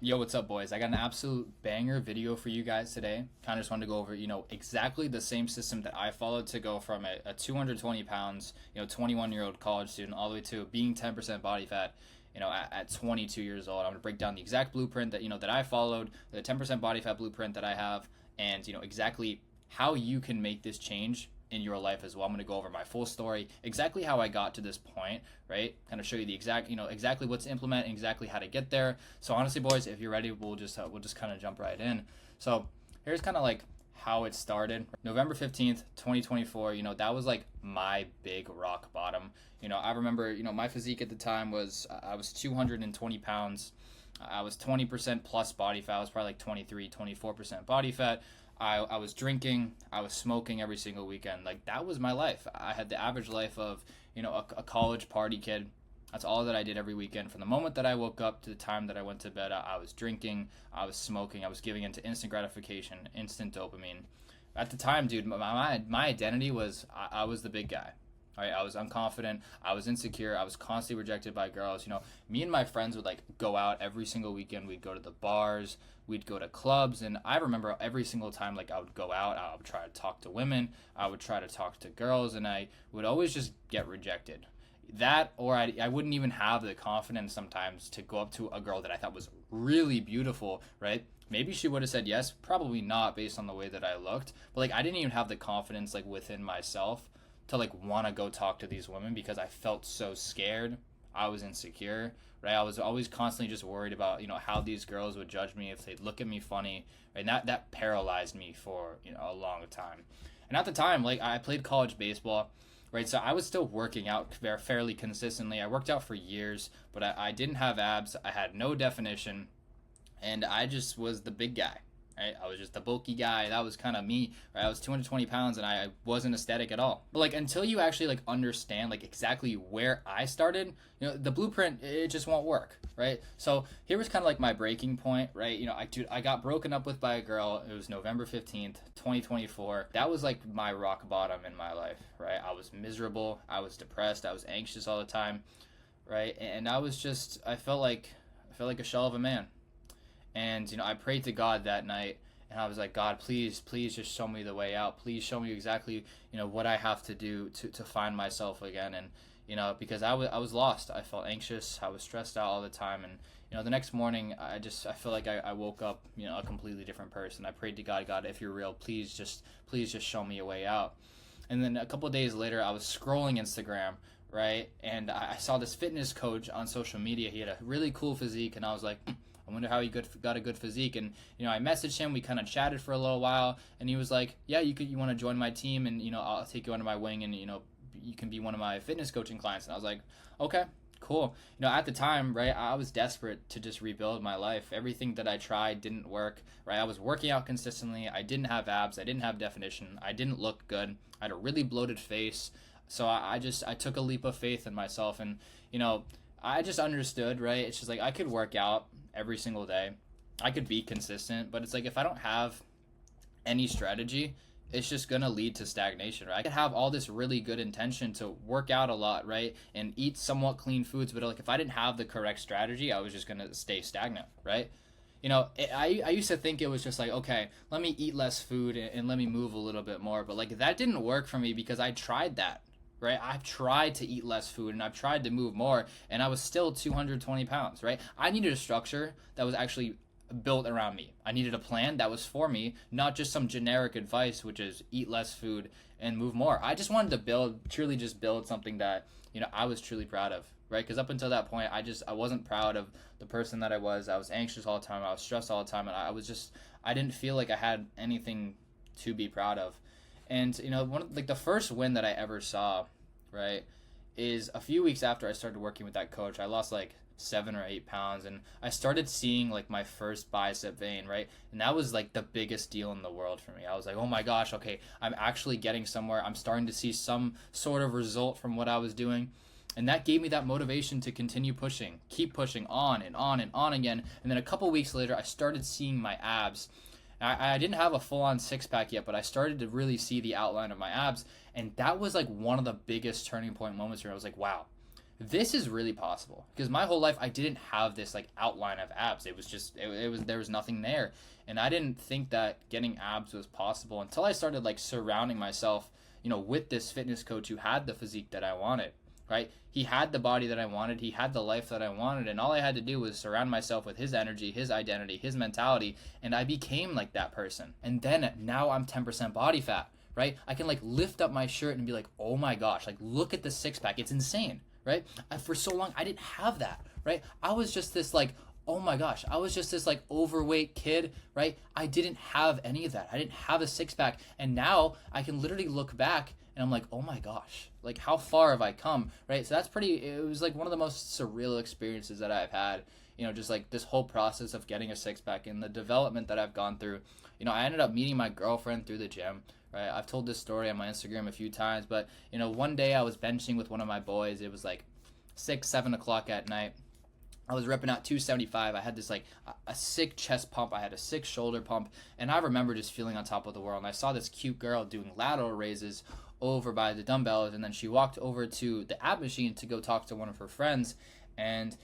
Yo, what's up, boys? I got an absolute banger video for you guys today. Kind of just wanted to go over, exactly the same system that I followed to go from a 220 pounds, 21-year-old college student all the way to being 10% body fat, at 22 years old. I'm gonna break down the exact blueprint that I followed, the 10% body fat blueprint that I have, and exactly how you can make this change in your life as well. I'm going to go over my full story, exactly how I got to this point, right? Kind of show you the exact, exactly what to implement and exactly how to get there. So honestly, boys, if you're ready, we'll just kind of jump right in. So here's kind of like how it started. November 15th, 2024, that was like my big rock bottom. I remember, my physique at the time was I was 220 pounds. I was 20% plus body fat. I was probably like 23, 24% body fat. I was drinking, I was smoking every single weekend. Like, that was my life. I had the average life of, a college party kid. That's all that I did every weekend. From the moment that I woke up to the time that I went to bed, I was drinking, I was smoking, I was giving into instant gratification, instant dopamine. At the time, dude, my identity was I was the big guy. Right, I was unconfident. I was insecure. I was constantly rejected by girls. Me and my friends would like go out every single weekend. We'd go to the bars. We'd go to clubs. And I remember every single time like I would go out, I would try to talk to women. I would try to talk to girls, and I would always just get rejected. That, or I wouldn't even have the confidence sometimes to go up to a girl that I thought was really beautiful, right? Maybe she would have said yes, probably not based on the way that I looked. But like I didn't even have the confidence like within myself to like want to go talk to these women because I felt so scared. I was insecure, right? I was always constantly just worried about, how these girls would judge me if they'd look at me funny, right? And that paralyzed me for, a long time. And at the time, like I played college baseball, right? So I was still working out fairly consistently. I worked out for years, but I didn't have abs. I had no definition, and I just was the big guy. Right? I was just the bulky guy. That was kind of me. Right? I was 220 pounds and I wasn't aesthetic at all. But like until you actually like understand like exactly where I started, the blueprint it just won't work. Right? So here was kind of like my breaking point. Right? I got broken up with by a girl. It was November 15th, 2024. That was like my rock bottom in my life. Right? I was miserable. I was depressed. I was anxious all the time. Right? And I felt like a shell of a man. And I prayed to God that night, and I was like, God, please, please just show me the way out. Please show me exactly what I have to do to find myself again. And because I was lost. I felt anxious. I was stressed out all the time. And the next morning, I feel like I woke up a completely different person. I prayed to God, God, if you're real, please just show me a way out. And then a couple of days later, I was scrolling Instagram, right? And I saw this fitness coach on social media. He had a really cool physique, and I was like, I wonder how he got a good physique. And I messaged him. We kind of chatted for a little while, and he was like, "Yeah, you want to join my team, and I'll take you under my wing, and you can be one of my fitness coaching clients." And I was like, "Okay, cool." At the time, right, I was desperate to just rebuild my life. Everything that I tried didn't work. Right, I was working out consistently. I didn't have abs. I didn't have definition. I didn't look good. I had a really bloated face. So I took a leap of faith in myself, and I just understood, right? It's just like I could work out every single day. I could be consistent, but it's like if I don't have any strategy, it's just gonna lead to stagnation, right? I could have all this really good intention to work out a lot, right? And eat somewhat clean foods, but like if I didn't have the correct strategy, I was just gonna stay stagnant, right? I used to think it was just like, okay, let me eat less food and let me move a little bit more. But like that didn't work for me because I tried that, right? I've tried to eat less food and I've tried to move more, and I was still 220 pounds, right? I needed a structure that was actually built around me. I needed a plan that was for me, not just some generic advice, which is eat less food and move more. I just wanted to truly just build something that, I was truly proud of, right? Because up until that point, I wasn't proud of the person that I was. I was anxious all the time. I was stressed all the time. And I didn't feel like I had anything to be proud of. And one of like the first win that I ever saw, right, is a few weeks after I started working with that coach. I lost like 7 or 8 pounds, and I started seeing like my first bicep vein, right? And that was like the biggest deal in the world for me. I was like, oh my gosh, okay, I'm actually getting somewhere. I'm starting to see some sort of result from what I was doing. And that gave me that motivation to continue pushing, keep pushing on and on and on again. And then a couple weeks later, I started seeing my abs. I didn't have a full-on six-pack yet, but I started to really see the outline of my abs, and that was like one of the biggest turning point moments where I was like, wow, this is really possible, because my whole life I didn't have this like outline of abs. It was just it was there was nothing there, and I didn't think that getting abs was possible until I started like surrounding myself, with this fitness coach who had the physique that I wanted. Right? He had the body that I wanted. He had the life that I wanted, and all I had to do was surround myself with his energy, his identity, his mentality, and I became like that person. And then now I'm 10% body fat. Right? I can like lift up my shirt and be like, oh my gosh, like look at the six pack. It's insane. Right? For so long, I didn't have that. Right? I was just this like, oh my gosh, I was just this like overweight kid. Right? I didn't have any of that. I didn't have a six pack. And now I can literally look back and I'm like, oh my gosh, like how far have I come? Right? So it was like one of the most surreal experiences that I've had. Just like this whole process of getting a six pack and the development that I've gone through. I ended up meeting my girlfriend through the gym. Right? I've told this story on my Instagram a few times, but one day I was benching with one of my boys. It was like 6-7 o'clock at night. I was repping out 275. I had this like a sick chest pump. I had a sick shoulder pump, and I remember just feeling on top of the world. And I saw this cute girl doing lateral raises over by the dumbbells, and then she walked over to the ab machine to go talk to one of her friends. And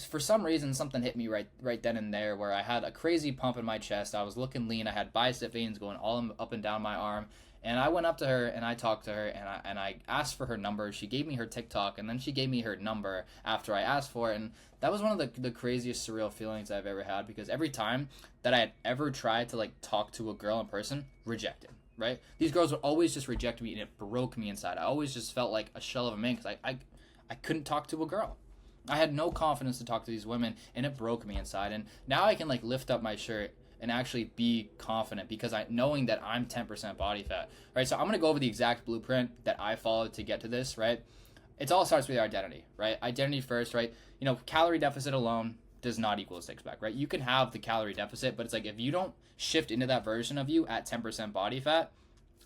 for some reason, something hit me right then and there, where I had a crazy pump in my chest. I was looking lean. I had bicep veins going all up and down my arm. And I went up to her and I talked to her, and I asked for her number. She gave me her TikTok, and then she gave me her number after I asked for it. And that was one of the craziest surreal feelings I've ever had, because every time that I had ever tried to like talk to a girl in person, rejected. Right? These girls would always just reject me, and it broke me inside. I always just felt like a shell of a man, because I couldn't talk to a girl. I had no confidence to talk to these women, and it broke me inside. And now I can like lift up my shirt and actually be confident, because knowing that I'm 10% body fat. Right? So I'm going to go over the exact blueprint that I followed to get to this, right? It all starts with your identity, right? Identity first, right? Calorie deficit alone does not equal a six pack, right? You can have the calorie deficit, but it's like if you don't shift into that version of you at 10% body fat,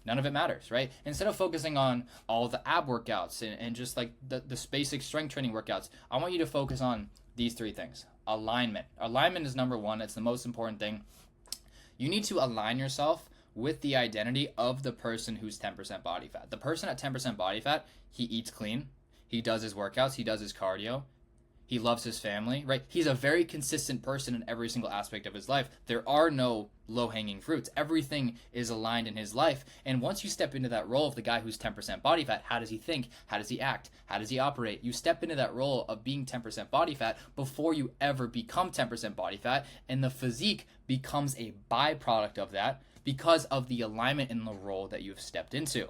none of it matters, right? Instead of focusing on all the ab workouts and just like the basic strength training workouts, I want you to focus on these three things. Alignment. Alignment is number one. It's the most important thing. You need to align yourself with the identity of the person who's 10% body fat. The person at 10% body fat, he eats clean. He does his workouts. He does his cardio. He loves his family, right? He's a very consistent person in every single aspect of his life. There are no low-hanging fruits. Everything is aligned in his life. And once you step into that role of the guy who's 10% body fat, how does he think? How does he act? How does he operate? You step into that role of being 10% body fat before you ever become 10% body fat, and the physique becomes a byproduct of that because of the alignment in the role that you've stepped into.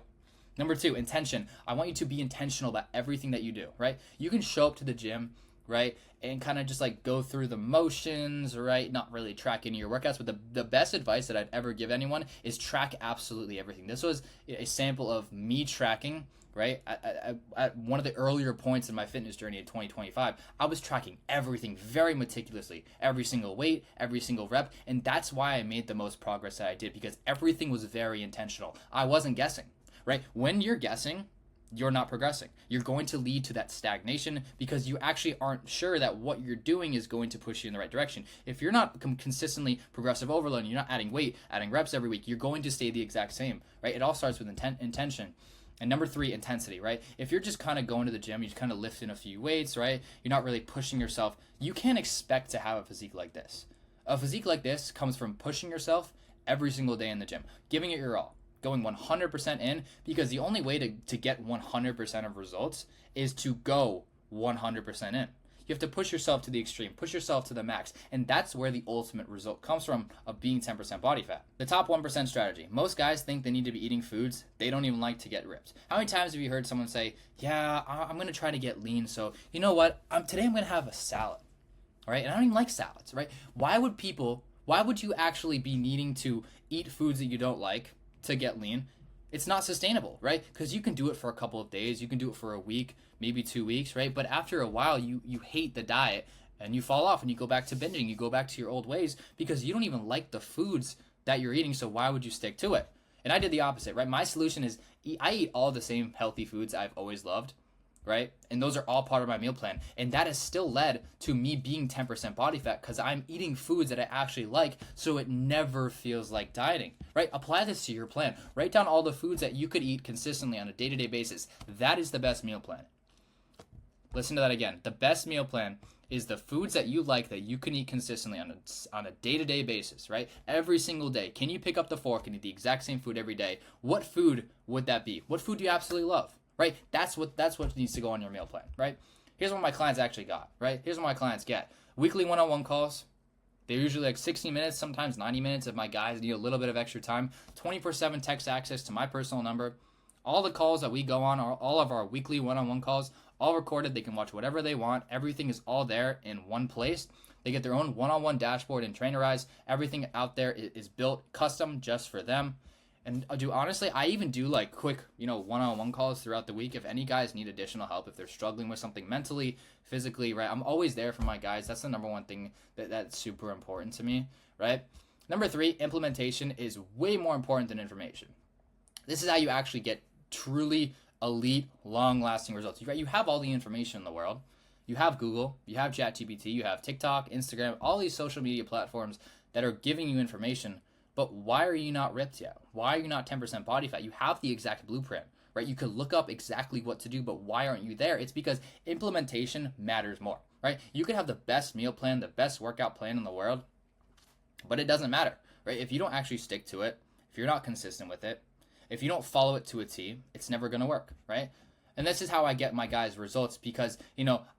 Number two, intention. I want you to be intentional about everything that you do, right? You can show up to the gym, right, and kind of just like go through the motions, right, not really track any of your workouts, but the best advice that I'd ever give anyone is track absolutely everything. This was a sample of me tracking, right, at one of the earlier points in my fitness journey in 2025. I was tracking everything very meticulously, every single weight, every single rep, and that's why I made the most progress that I did, because everything was very intentional. I wasn't guessing, right? When you're guessing, you're not progressing. You're going to lead to that stagnation because you actually aren't sure that what you're doing is going to push you in the right direction. If you're not consistently progressive overload, you're not adding weight, adding reps every week, you're going to stay the exact same, right? It all starts with intention. And number three, intensity, right? If you're just kind of going to the gym, you just kind of lifting a few weights, right? You're not really pushing yourself. You can't expect to have a physique like this. A physique like this comes from pushing yourself every single day in the gym, giving it your all, going 100% in, because the only way to get 100% of results is to go 100% in. You have to push yourself to the extreme, push yourself to the max, and that's where the ultimate result comes from of being 10% body fat. The top 1% strategy. Most guys think they need to be eating foods they don't even like to get ripped. How many times have you heard someone say, yeah, I'm going to try to get lean, so you know what, today I'm going to have a salad, all right? And I don't even like salads, right? Why would you actually be needing to eat foods that you don't like to get lean? It's not sustainable, right? Because you can do it for a couple of days, you can do it for a week, maybe 2 weeks, right? But after a while, you hate the diet and you fall off and you go back to binging, you go back to your old ways because you don't even like the foods that you're eating, so why would you stick to it? And I did the opposite, right? My solution is I eat all the same healthy foods I've always loved, right? And those are all part of my meal plan. And that has still led to me being 10% body fat because I'm eating foods that I actually like, so it never feels like dieting, right? Apply this to your plan. Write down all the foods that you could eat consistently on a day-to-day basis. That is the best meal plan. Listen to that again. The best meal plan is the foods that you like that you can eat consistently on a day-to-day basis, right? Every single day. Can you pick up the fork and eat the exact same food every day? What food would that be? What food do you absolutely love, right? That's what needs to go on your meal plan, right? Here's what my clients actually got, right? Here's what my clients get. Weekly one-on-one calls. They're usually like 60 minutes, sometimes 90 minutes if my guys need a little bit of extra time. 24/7 text access to my personal number. All the calls that we go on, all of our weekly one-on-one calls, all recorded. They can watch whatever they want. Everything is all there in one place. They get their own one-on-one dashboard and Trainerize. Everything out there is built custom just for them. And honestly, I even do like quick, one-on-one calls throughout the week. If any guys need additional help, if they're struggling with something mentally, physically, right? I'm always there for my guys. That's the number one thing that's super important to me, right? Number 3, implementation is way more important than information. This is how you actually get truly elite, long-lasting results. You have all the information in the world. You have Google, you have ChatGPT, you have TikTok, Instagram, all these social media platforms that are giving you information. But why are you not ripped yet? Why are you not 10% body fat? You have the exact blueprint, right? You could look up exactly what to do, but why aren't you there? It's because implementation matters more, right? You could have the best meal plan, the best workout plan in the world, but it doesn't matter, right? If you don't actually stick to it, if you're not consistent with it, if you don't follow it to a T, it's never going to work, right? And this is how I get my guys results because,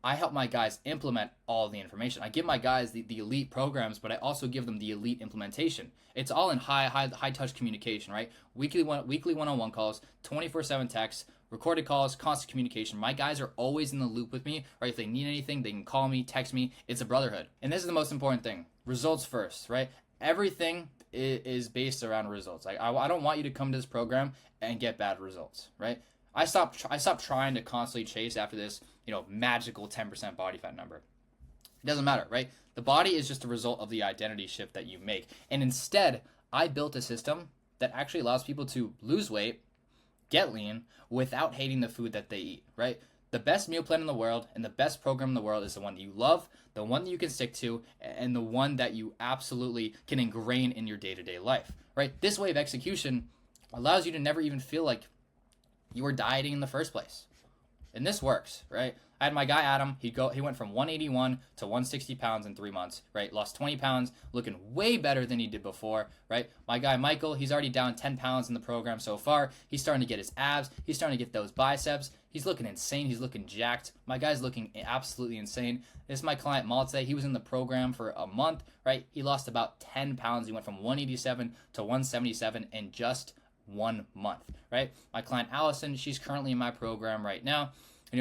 I help my guys implement all the information. I give my guys the elite programs, but I also give them the elite implementation. It's all in high touch communication, right? Weekly one-on-one calls, 24/7 texts, recorded calls, constant communication. My guys are always in the loop with me, right? If they need anything, they can call me, text me. It's a brotherhood. And this is the most important thing. Results first, right? Everything is based around results. I don't want you to come to this program and get bad results, right? I stopped trying to constantly chase after this, magical 10% body fat number. It doesn't matter, right? The body is just a result of the identity shift that you make. And instead, I built a system that actually allows people to lose weight, get lean, without hating the food that they eat, right? The best meal plan in the world and the best program in the world is the one that you love, the one that you can stick to, and the one that you absolutely can ingrain in your day-to-day life, right? This way of execution allows you to never even feel like you were dieting in the first place. And this works, right? I had my guy Adam. He went from 181 to 160 pounds in 3 months, right? Lost 20 pounds, looking way better than he did before, right? My guy Michael, he's already down 10 pounds in the program so far. He's starting to get his abs. He's starting to get those biceps. He's looking insane. He's looking jacked. My guy's looking absolutely insane. This is my client Malte. He was in the program for a month, right? He lost about 10 pounds. He went from 187 to 177 in just 1 month, right? My client Allison, she's currently in my program right now.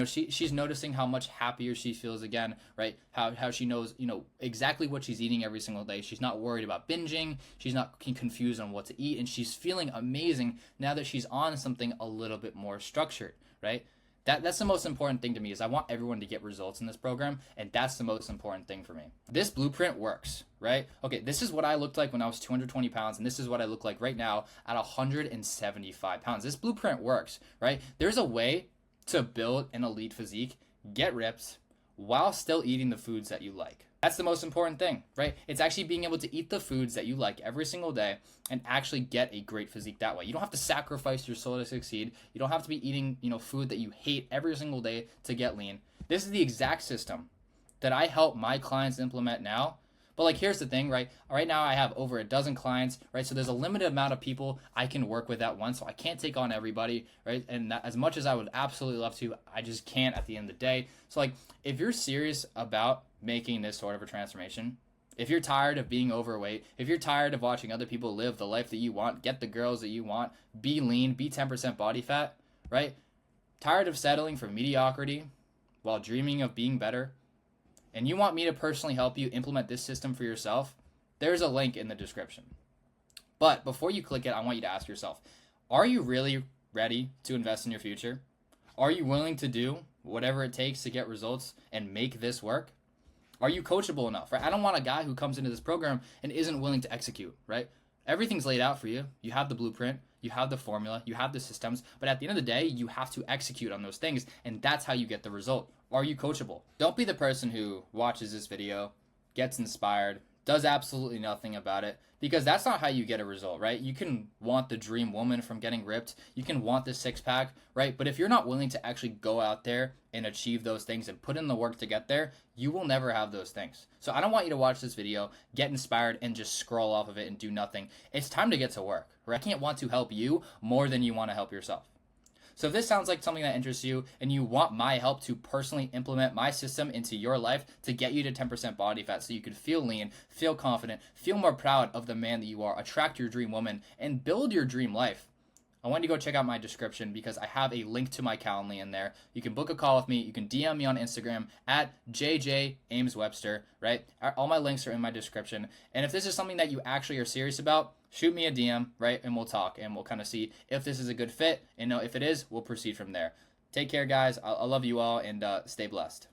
She's noticing how much happier she feels again, right? How she knows, exactly what she's eating every single day. She's not worried about binging. She's not confused on what to eat. And she's feeling amazing now that she's on something a little bit more structured, right? That's the most important thing to me is I want everyone to get results in this program, and that's the most important thing for me. This blueprint works, right? Okay, this is what I looked like when I was 220 pounds, and this is what I look like right now at 175 pounds. This blueprint works, right? There's a way to build an elite physique, get ripped, while still eating the foods that you like. That's the most important thing, right? It's actually being able to eat the foods that you like every single day and actually get a great physique that way. You don't have to sacrifice your soul to succeed. You don't have to be eating, food that you hate every single day to get lean. This is the exact system that I help my clients implement now. But here's the thing, right? Right now I have over a dozen clients, right? So there's a limited amount of people I can work with at once. So I can't take on everybody, right? And as much as I would absolutely love to, I just can't at the end of the day. So if you're serious about making this sort of a transformation, if you're tired of being overweight, if you're tired of watching other people live the life that you want, get the girls that you want, be lean, be 10% body fat, right? Tired of settling for mediocrity while dreaming of being better, and you want me to personally help you implement this system for yourself, there's a link in the description. But before you click it, I want you to ask yourself, are you really ready to invest in your future? Are you willing to do whatever it takes to get results and make this work? Are you coachable enough, right? I don't want a guy who comes into this program and isn't willing to execute, right? Everything's laid out for you. You have the blueprint, you have the formula, you have the systems, but at the end of the day, you have to execute on those things, and that's how you get the result. Are you coachable? Don't be the person who watches this video, gets inspired, does absolutely nothing about it, because that's not how you get a result, right? You can want the dream woman from getting ripped, you can want the six pack, right? But if you're not willing to actually go out there and achieve those things and put in the work to get there, you will never have those things. So I don't want you to watch this video, get inspired, and just scroll off of it and do nothing. It's time to get to work, right? I can't want to help you more than you want to help yourself. So if this sounds like something that interests you and you want my help to personally implement my system into your life to get you to 10% body fat so you can feel lean, feel confident, feel more proud of the man that you are, attract your dream woman, and build your dream life, I want you to go check out my description because I have a link to my Calendly in there. You can book a call with me. You can DM me on Instagram at JJAmesWebster, right? All my links are in my description. And if this is something that you actually are serious about, shoot me a DM, right? And we'll talk and we'll kind of see if this is a good fit. And if it is, we'll proceed from there. Take care, guys. I love you all and stay blessed.